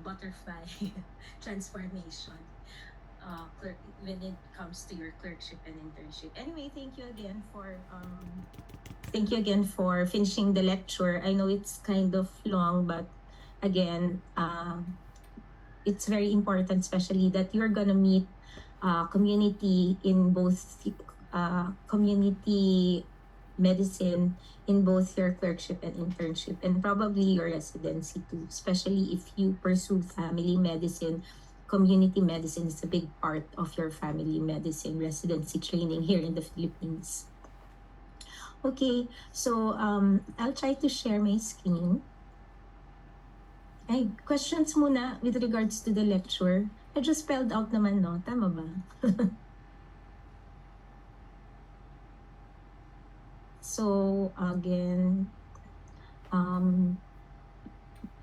butterfly transformation when it comes to your clerkship and internship. Anyway, thank you again for finishing the lecture. I know it's kind of long, but again, it's very important, especially that you're gonna meet community in both community medicine in both your clerkship and internship, and probably your residency too, especially if you pursue family medicine. Community medicine is a big part of your family medicine residency training here in the Philippines. Okay, so I'll try to share my screen. Ay, questions muna with regards to the lecture. I just spelled out naman, no? Tama ba? So, again,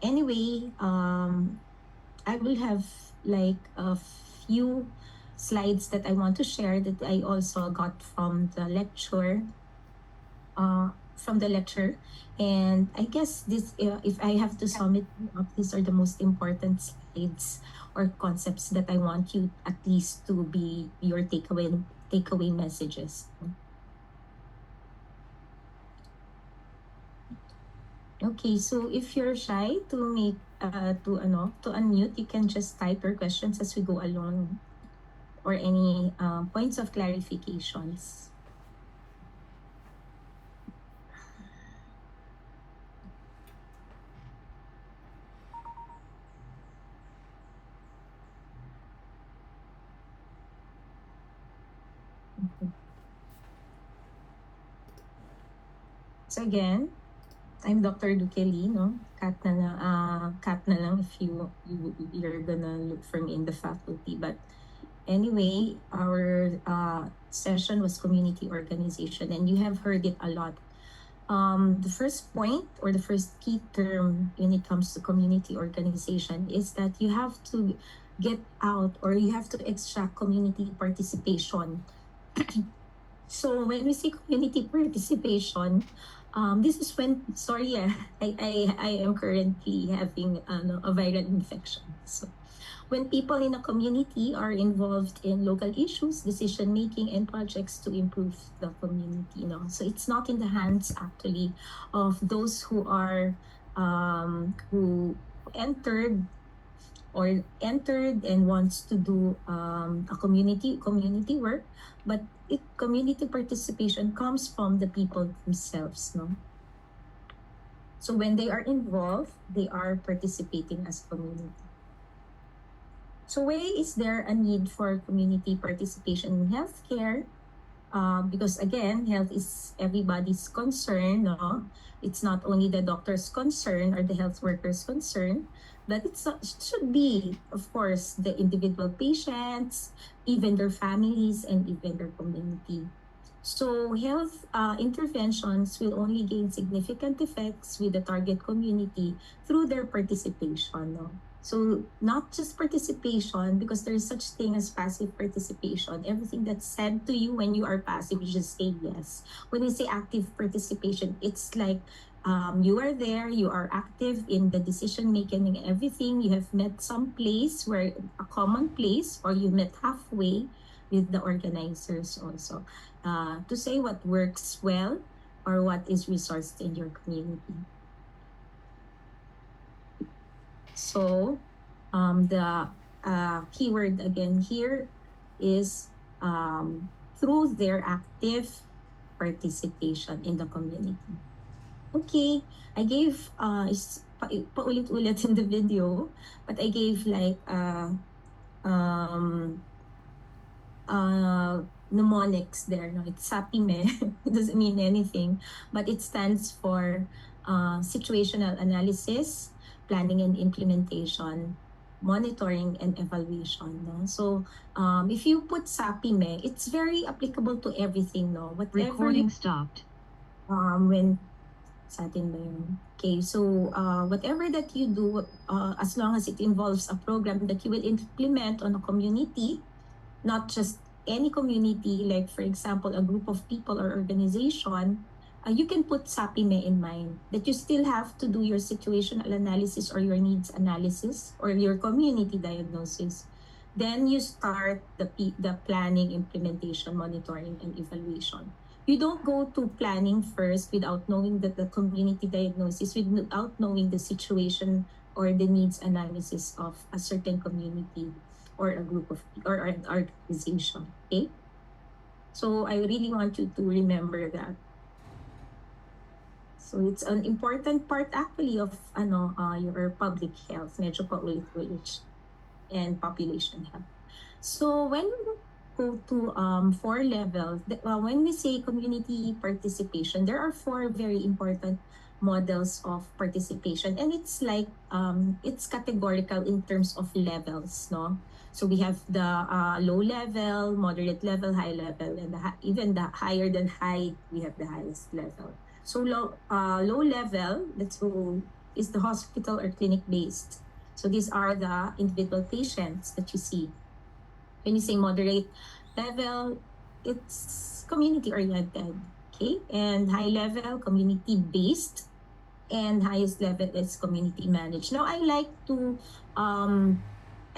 anyway, I will have like a few slides that I want to share that I also got from the lecture. And I guess this, if I have to sum it up, these are the most important slides or concepts that I want you at least to be your takeaway messages. Okay, so if you're shy to unmute, you can just type your questions as we go along, or any points of clarifications. Okay. So again, I'm Dr. Duqueli, no? Kat na lang if you're gonna look for me in the faculty. But anyway, our session was community organization, and you have heard it a lot. The first point, or the first key term when it comes to community organization, is that you have to get out, or you have to extract community participation. So when we say community participation, this is when, I am currently having a viral infection. So when people in a community are involved in local issues, decision making, and projects to improve the community, so it's not in the hands actually of those who are who entered and wants to do a community work, but community participation comes from the people themselves, no? So when they are involved, they are participating as community. So why is there a need for community participation in healthcare? Because again, health is everybody's concern, no? It's not only the doctor's concern or the health worker's concern, but it should be, of course, the individual patients, even their families, and even their community. So health interventions will only gain significant effects with the target community through their participation, no? So not just participation, because there's such thing as passive participation. Everything that's said to you when you are passive, you just say yes. When we say active participation, it's like you are there, you are active in the decision making and everything. You have met some place, where a common place, or you met halfway with the organizers also, to say what works well or what is resourced in your community. So the keyword again here is through their active participation in the community. Okay, I gave paulit-ulit in the video, but I gave like mnemonics there. No, it's SAPIME. It doesn't mean anything, but it stands for situational analysis, planning and implementation, monitoring and evaluation. No? So if you put SAPIME, it's very applicable to everything. No, whatever recording stopped. When sa atin ba yun? Okay, so whatever that you do, as long as it involves a program that you will implement on a community, not just any community, like for example, a group of people or organization, you can put SAPIME in mind, that you still have to do your situational analysis or your needs analysis or your community diagnosis. Then you start the planning, implementation, monitoring, and evaluation. You don't go to planning first without knowing that the community diagnosis, without knowing the situation or the needs analysis of a certain community or a group of or an organization. Okay? So I really want you to remember that. So it's an important part actually of your public health, metropolitan and population health. So when we go to four levels, when we say community participation, there are four very important models of participation, and it's like it's categorical in terms of levels, no? So we have the low level, moderate level, high level, and even the higher than high, we have the highest level. So low level, let's go, is the hospital or clinic based. So these are the individual patients that you see. When you say moderate level, it's community oriented, okay? And high level, community based, and highest level is community managed. Now I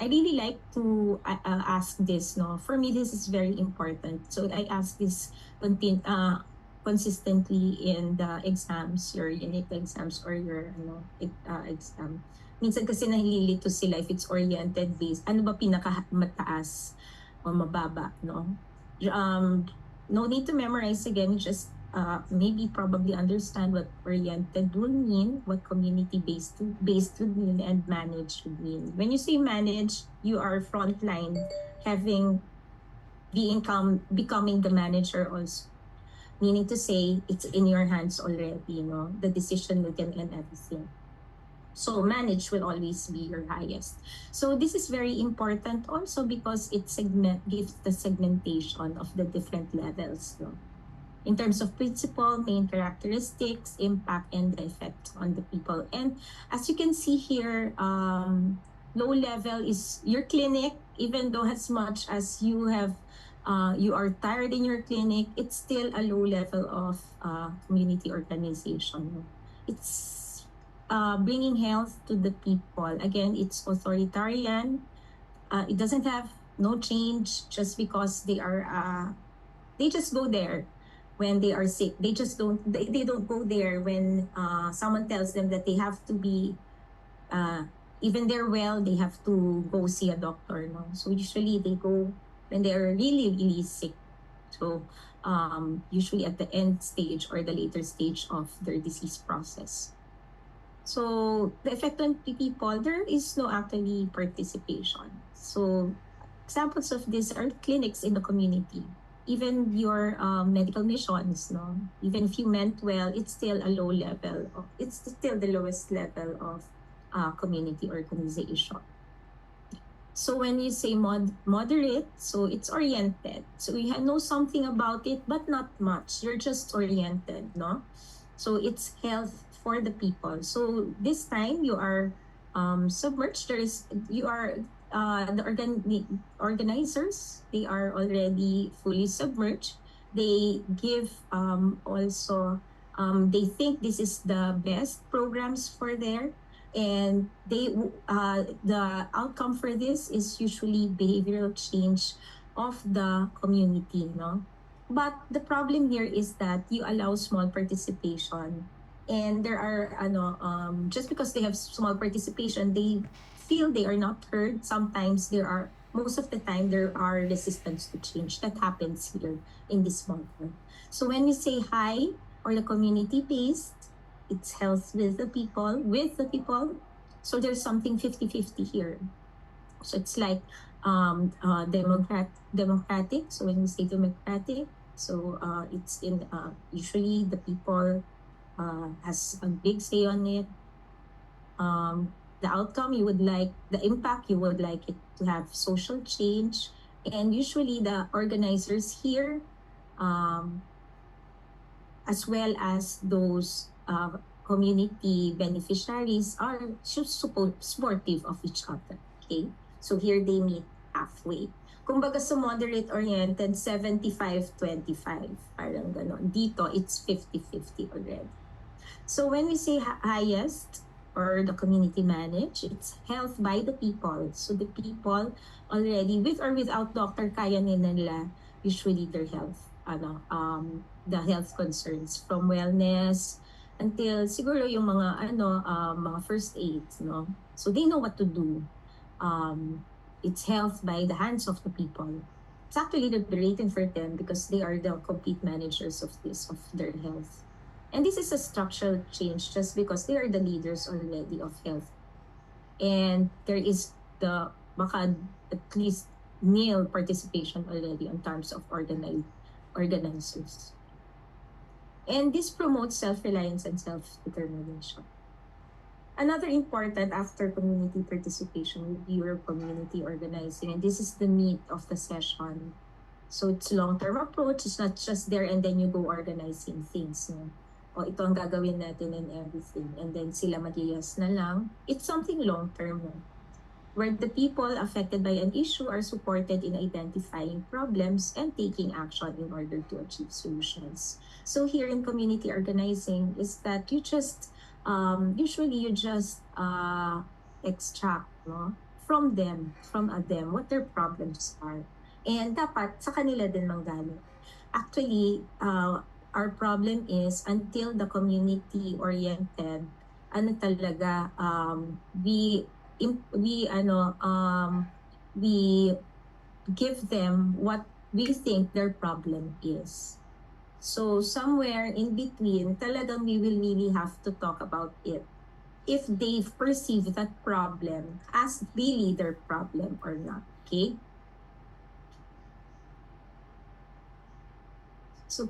really like to ask this, no? For me, this is very important. So I ask this consistently in the exams, your unit exams or your exam. Minsan kasi nahililito sila if it's oriented based. Ano ba pinaka mataas o mababa, no? No need to memorize again, just maybe probably understand what oriented would mean, what community based would mean, and managed would mean. When you say manage, you are frontline, becoming the manager also. Meaning to say, it's in your hands already, no? The decision making and everything. So manage will always be your highest. So this is very important also because it gives the segmentation of the different levels, no? In terms of principle, main characteristics, impact, and the effect on the people. And as you can see here, low level is your clinic, even though as much as you are tired in your clinic, it's still a low level of community organization. It's bringing health to the people. Again, it's authoritarian. It doesn't have no change just because they just go there when they are sick. They just they don't go there when someone tells them that they have to be even they're well, they have to go see a doctor, no? So usually they go when they're really, really sick. So usually at the end stage or the later stage of their disease process. So the effect on people, there is no actually participation. So examples of this are clinics in the community. Even your medical missions, no? Even if you meant well, it's still a low level. It's still the lowest level of community organization. So when you say moderate, so it's oriented. So you know something about it, but not much. You're just oriented, no? So it's health for the people. So this time you are submerged. You are the organizers. They are already fully submerged. They give also they think this is the best programs for there, and the outcome for this is usually behavioral change of the community, no? But the problem here is that you allow small participation, and there are just because they have small participation, they feel they are not heard. Sometimes most of the time there are resistance to change that happens here in this model. So when we say high or the community based, it's health with the people. So there's something 50-50 here. So it's like democratic. So when we say democratic, so it's in usually the people has a big say on it. The outcome the impact you would like it to have social change, and usually the organizers here, as well as those community beneficiaries are supportive of each other. Okay, so here they meet halfway. Kumbaga sa moderate-oriented, 75-25. Parang gano'n. Dito, it's 50-50 already. So when we say highest or the community managed, it's health by the people. So the people already, with or without doctor, kaya nila usually their health, the health concerns from wellness until siguro yung mga mga first aids, no? So they know what to do. It's health by the hands of the people. It's actually liberating for them because they are the complete managers of their health. And this is a structural change just because they are the leaders already of health. And there is the baka at least nil participation already in terms of organizers. And this promotes self-reliance and self-determination. Another important after community participation would be your community organizing. And this is the meat of the session. So it's long-term approach. It's not just there and then you go organizing things. No? O ito ang gagawin natin and everything. And then sila mag-yes na lang. It's something long-term. No? Where the people affected by an issue are supported in identifying problems and taking action in order to achieve solutions. So here in community organizing is that you just, usually you just extract from them, what their problems are. And dapat sa kanila din manggaling. Actually, our problem is until the community-oriented, we give them what we think their problem is. So somewhere in between, talagang we will really have to talk about it. If they perceive that problem as really their problem or not, okay? So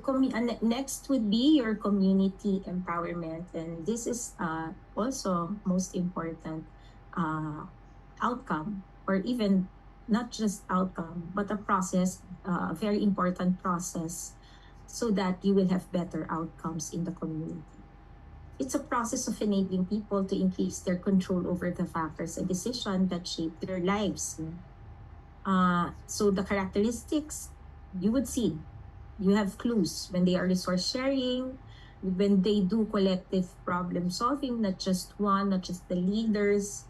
next would be your community empowerment, and this is also most important outcome, or even not just outcome, but a process, a very important process, so that you will have better outcomes in the community. It's a process of enabling people to increase their control over the factors and decisions that shape their lives. So the characteristics you would see, you have clues when they are resource sharing, when they do collective problem solving, not just one, not just the leaders,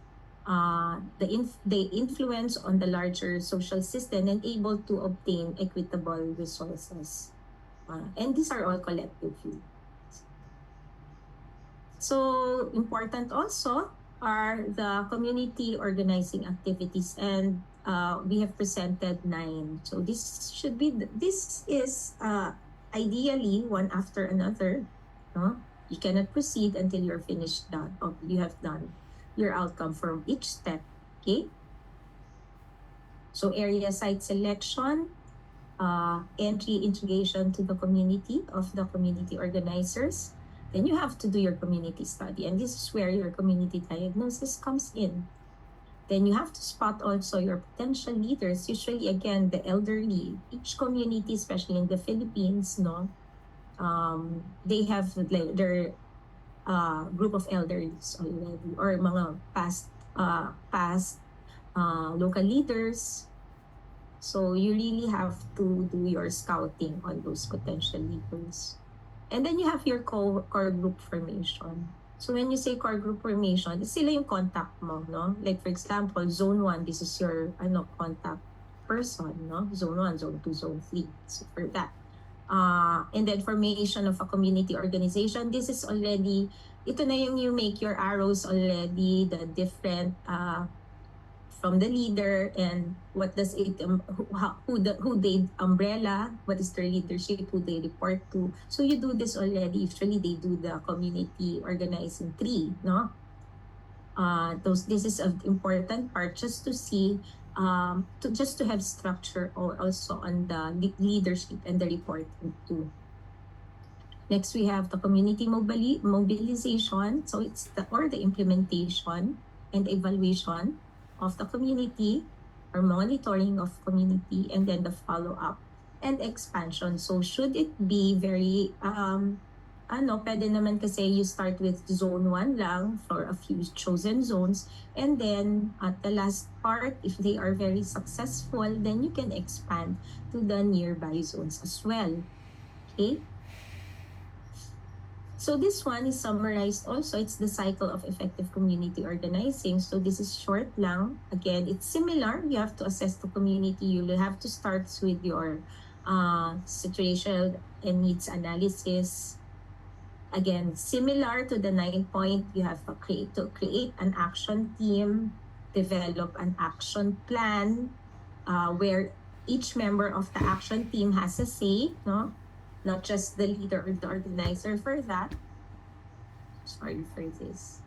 the influence on the larger social system and able to obtain equitable resources. And these are all collectively. So important also are the community organizing activities, and we have presented 9. So this is ideally one after another. No? You cannot proceed until you're finished done, or you have done your outcome from each step. Okay. So area site selection, entry integration to the community of the community organizers. Then you have to do your community study, and this is where your community diagnosis comes in. Then you have to spot also your potential leaders, usually again the elderly. Each community, especially in the Philippines, they have their group of elders already, or mga past local leaders. So you really have to do your scouting on those potential leaders. And then you have your core group formation. So when you say core group formation, sila yung contact mo, no? Like for example, zone 1, this is your contact person, no? Zone 1, zone 2, zone 3. So for that. And then formation of a community organization, this is already, ito na yung you make your arrows already, the different from the leader and what does it who they umbrella, what is their leadership, who they report to. So you do this already. Usually they do the community organizing tree, no? This is an important part just to see to have structure also on the leadership and the reporting too. Next, we have the community mobilization. So it's the implementation and evaluation of the community, or monitoring of community, and then the follow-up and expansion. So should it be very pwede naman kasi you start with zone 1 lang for a few chosen zones. And then at the last part, if they are very successful, then you can expand to the nearby zones as well. Okay? So this one is summarized also. It's the cycle of effective community organizing. So this is short lang. Again, it's similar. You have to assess the community. You will have to start with your situational and needs analysis. Again, similar to the 9-point, you have to create an action team, develop an action plan, where each member of the action team has a say, no? Not just the leader or the organizer for that. Sorry for this.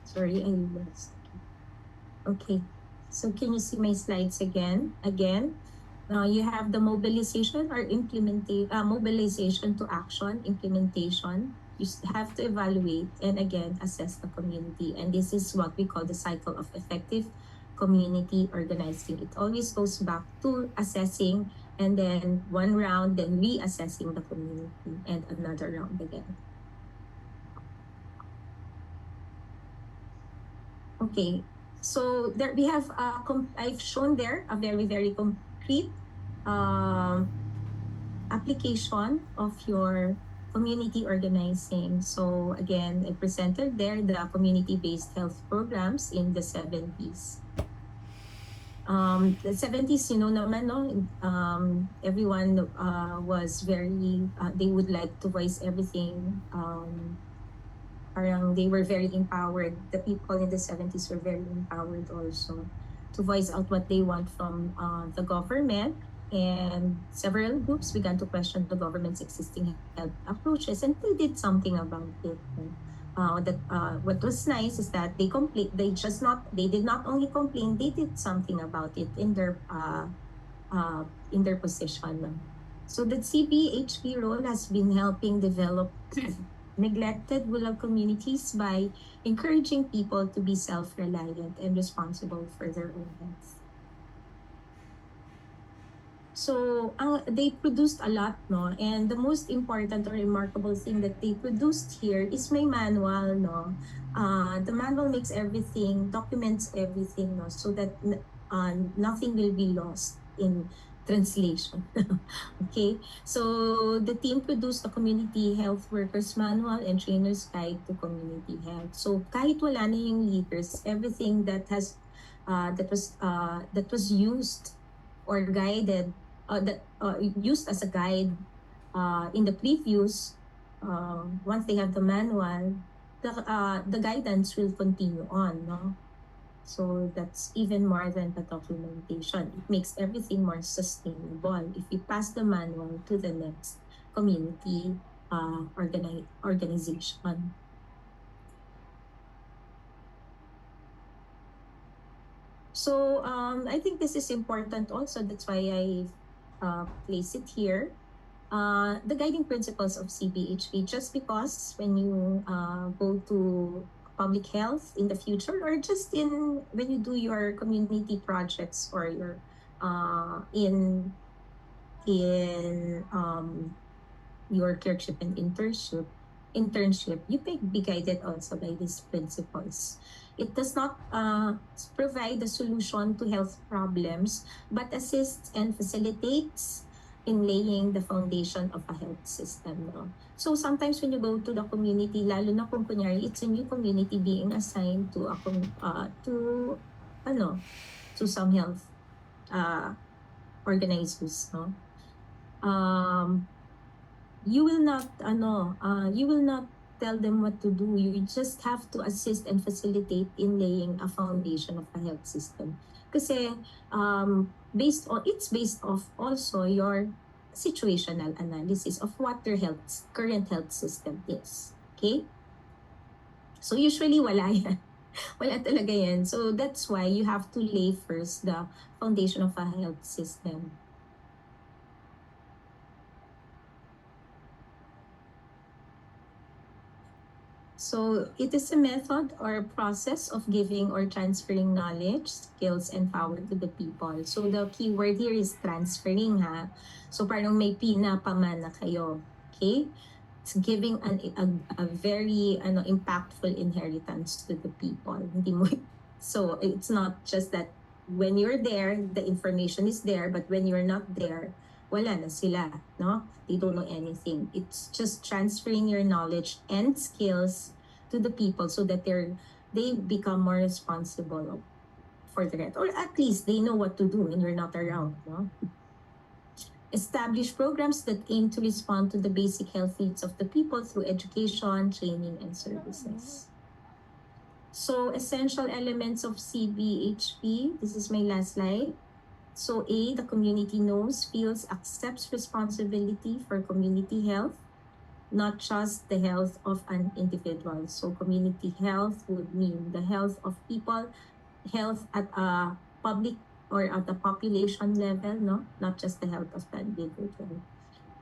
Sorry, I lost. Okay, so can you see my slides again? You have the mobilization or mobilization to action, implementation. You have to evaluate and again assess the community. And this is what we call the cycle of effective community organizing. It always goes back to assessing and then one round, then reassessing the community and another round again. Okay, so there we have, I've shown there a very, very concrete application of your community organizing. So again, I presented there the community-based health programs in the 70s. The 70s, naman, no, everyone was very, they would like to voice everything. Parang they were very empowered. The people in the 70s were very empowered also to voice out what they want from the government. And several groups began to question the government's existing health approaches, and they did something about it. What was nice is that they did not only complain, they did something about it in their position. So the CBHP role has been helping develop neglected rural communities by encouraging people to be self-reliant and responsible for their own health. So they produced a lot, no? And the most important or remarkable thing that they produced here is my manual, no? The manual makes everything, documents everything, no? So that nothing will be lost in translation. Okay, so the team produced a community health workers manual and trainer's guide to community health. So kahit wala na yung leaders, everything that was used or guided, used as a guide in the previous, once they have the manual, the guidance will continue on, no? So that's even more than the documentation. It makes everything more sustainable if you pass the manual to the next community organization. So I think this is important also. That's why I place it here. The guiding principles of CBHP, just because when you go to public health in the future, or just when you do your community projects or your in your clerkship and internship, you may be guided also by these principles. It does not provide a solution to health problems, but assists and facilitates in laying the foundation of a health system. No? So sometimes when you go to the community, lalo na kung kunyari, it's a new community being assigned to some health organizers, no? You will not tell them what to do. You just have to assist and facilitate in laying a foundation of a health system. Kasi it's based off also your situational analysis of what your current health system is. Okay? So usually wala yan. Wala talaga yan. So that's why you have to lay first the foundation of a health system. So it is a method or process of giving or transferring knowledge, skills, and power to the people. So the keyword here is transferring, ha. So parang may pinapamana kayo. Okay? It's giving a very impactful inheritance to the people. Hindi mo, so it's not just that when you're there, the information is there, but when you're not there, wala na sila, no? They don't know anything. It's just transferring your knowledge and skills to the people so that they become more responsible for the rest, or at least they know what to do when you're not around, no? Establish programs that aim to respond to the basic health needs of the people through education, training, and services. So essential elements of CBHP, this is my last slide. So A, the community knows, feels, accepts responsibility for community health, not just the health of an individual. So community health would mean the health of people, health at a public or at the population level, no? Not just the health of the individual.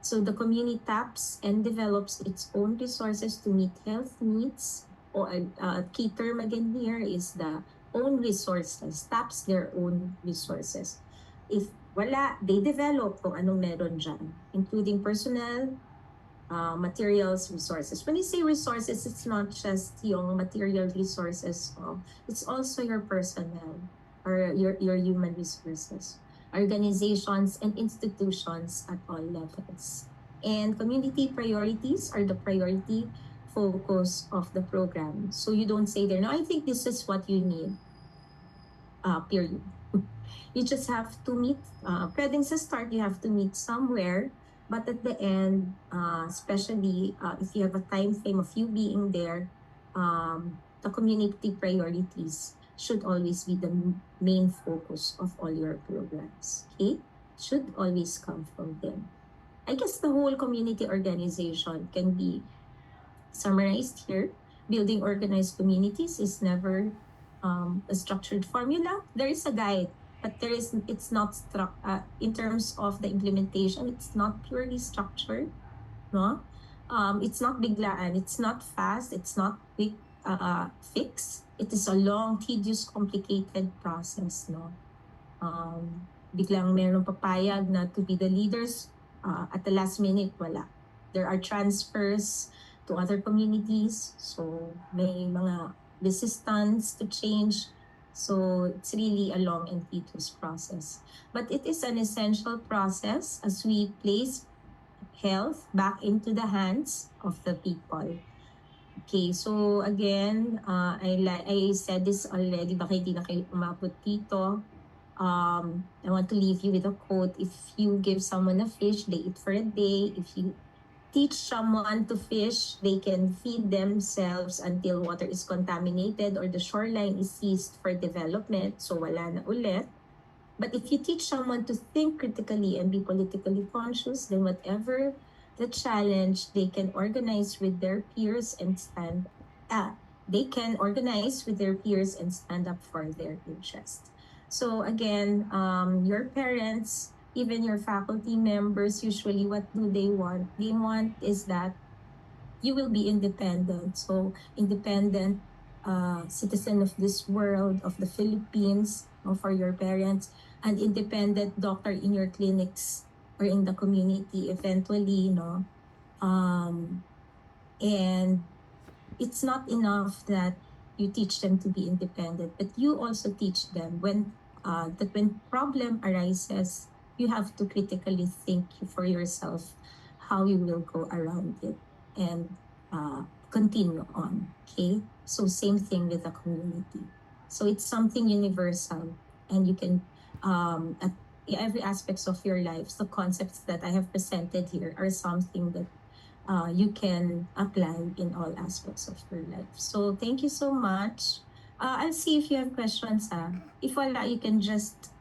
So the community taps and develops its own resources to meet health needs. Or a key term again here is the own resources, taps their own resources. If wala, they develop kung anong meron dyan, including personnel, materials, resources. When you say resources, it's not just yung material resources. It's also your personnel or your human resources, organizations, and institutions at all levels. And community priorities are the priority focus of the program. So you don't say there, no, I think this is what you need, period. You just have to meet, pwedeng sa start, you have to meet somewhere. But at the end, especially if you have a time frame of you being there, the community priorities should always be the main focus of all your programs. Okay? Should always come from them. I guess the whole community organization can be summarized here. Building organized communities is never a structured formula. There is a guide, but it's not in terms of the implementation, it's not purely structured, no? It's not biglaan, it's not fast, it's not quick fix. It is a long, tedious, complicated process, no? Biglang meron papayag na to be the leaders, at the last minute, wala. There are transfers to other communities, so may mga resistance to change. So it's really a long and tedious process. But it is an essential process as we place health back into the hands of the people. Okay, so again, I said this already, baka hindi na kayo umabot dito. I want to leave you with a quote. If you give someone a fish, they eat for a day. If you teach someone to fish, they can feed themselves until water is contaminated or the shoreline is seized for development. So wala na ulit. But if you teach someone to think critically and be politically conscious, then whatever the challenge, they can organize with their peers and stand up for their interest. So again, your parents, even your faculty members, usually what do they want? They want is that you will be independent. So independent citizen of this world, of the Philippines, for your parents, an independent doctor in your clinics or in the community eventually, and it's not enough that you teach them to be independent, but you also teach them that when problem arises, you have to critically think for yourself how you will go around it and continue on. Okay, so same thing with the community. So it's something universal, and you can at every aspects of your lives, the concepts that I have presented here are something that you can apply in all aspects of your life. So thank you so much. I'll see if you have questions. If wala, you can just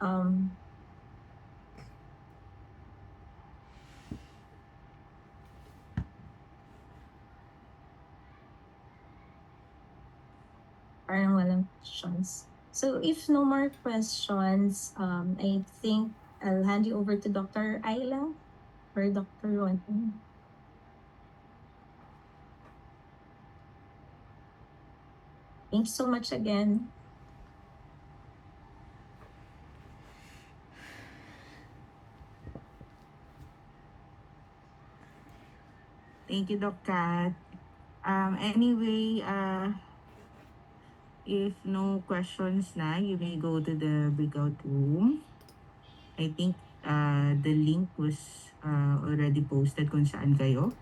parang walang questions. So if no more questions, I think I'll hand you over to Dr. Ayla or Dr. Ron. Thanks so much again. Thank you, Doc Kat. Anyway, if no questions na, you may go to the breakout room. I think the link was already posted kung saan kayo.